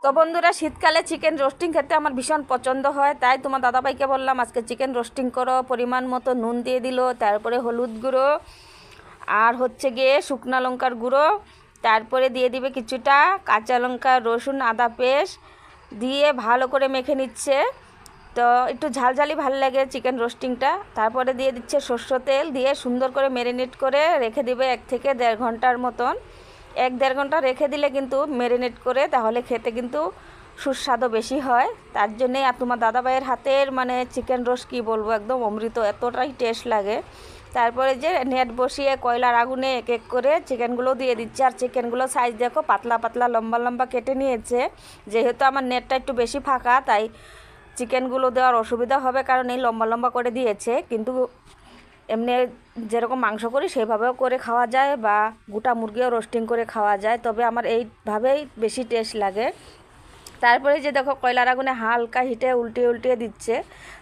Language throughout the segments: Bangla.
তো বন্ধুরা, শীতকালে চিকেন রোস্টিং খেতে আমার ভীষণ পছন্দ হয়, তাই তোমার দাদাভাইকে বললাম আজকে চিকেন রোস্টিং করো। পরিমাণ মতো নুন দিয়ে দিল, তারপরে হলুদ গুঁড়ো আর হচ্ছে গিয়ে শুকনো লঙ্কার গুঁড়ো, তারপরে দিয়ে দিবে কিছুটা কাঁচা লঙ্কা, রসুন, আদা পেস্ট দিয়ে ভালো করে মেখে নিচ্ছে। তো একটু ঝালঝালি ভালো লাগে চিকেন রোস্টিংটা। তারপরে দিয়ে দিচ্ছে সরষের তেল, দিয়ে সুন্দর করে ম্যারিনেট করে রেখে দিবে 1 থেকে 1.5 ঘন্টার মতন। 1-1.5 ঘন্টা রেখে দিলে কিন্তু ম্যারিনেট করে, তাহলে খেতে কিন্তু সুস্বাদু বেশি হয়। তার জন্যে আর তোমার দাদাভাইয়ের হাতের মানে চিকেন রোস্ট কী বলবো, একদম অমৃত, এতটাই টেস্ট লাগে। তারপরে যে নেট বসিয়ে কয়লার আগুনে এক এক করে চিকেনগুলো দিয়ে দিচ্ছে। আর চিকেনগুলো সাইজ দেখো, পাতলা পাতলা লম্বা লম্বা কেটে নিয়েছে। যেহেতু আমার নেটটা একটু বেশি ফাঁকা, তাই চিকেনগুলো দেওয়ার অসুবিধা হবে, কারণ এই লম্বা লম্বা করে দিয়েছে। কিন্তু এমনি যেরকম মাংস করি সেভাবেও করে খাওয়া যায়, বা গোটা মুরগিও রোস্টিং করে খাওয়া যায়, তবে আমার এইভাবেই বেশি টেস্ট লাগে। তারপরে যে দেখো কয়লার আগুনে হালকা হিটে উল্টিয়ে উল্টিয়ে দিচ্ছে।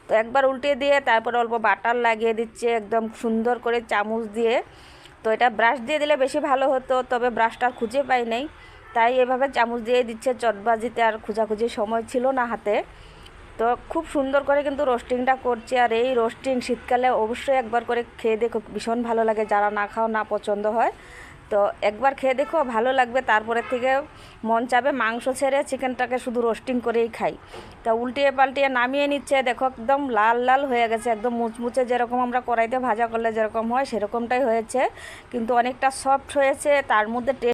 তো একবার উল্টিয়ে দিয়ে তারপরে অল্প বাটার লাগিয়ে দিচ্ছে একদম সুন্দর করে চামচ দিয়ে। তো এটা ব্রাশ দিয়ে দিলে বেশি ভালো হতো, তবে ব্রাশটা খুঁজে পাই নাই, তাই এভাবে চামচ দিয়ে দিচ্ছে। চটবাজিতে আর খোঁজাখুঁজির সময় ছিল না হাতে। তো খুব সুন্দর করে কিন্তু রোস্টিংটা করছে। আর এই রোস্টিং শীতকালে অবশ্যই একবার করে খেয়ে দেখো, ভীষণ ভালো লাগে। যারা না খাও, না পছন্দ হয়, তো একবার খেয়ে দেখো, ভালো লাগবে। তারপরে থেকে মন চাবে মাংস ছেড়ে চিকেনটাকে শুধু রোস্টিং করেই খাই। তা উল্টিয়ে পাল্টিয়ে নামিয়ে নিচ্ছে, দেখো একদম লাল লাল হয়ে গেছে, একদম মুচমুচে, যেরকম আমরা কড়াইতে ভাজা করলে যেরকম হয় সেরকমটাই হয়েছে, কিন্তু অনেকটা সফট হয়েছে। তার মধ্যে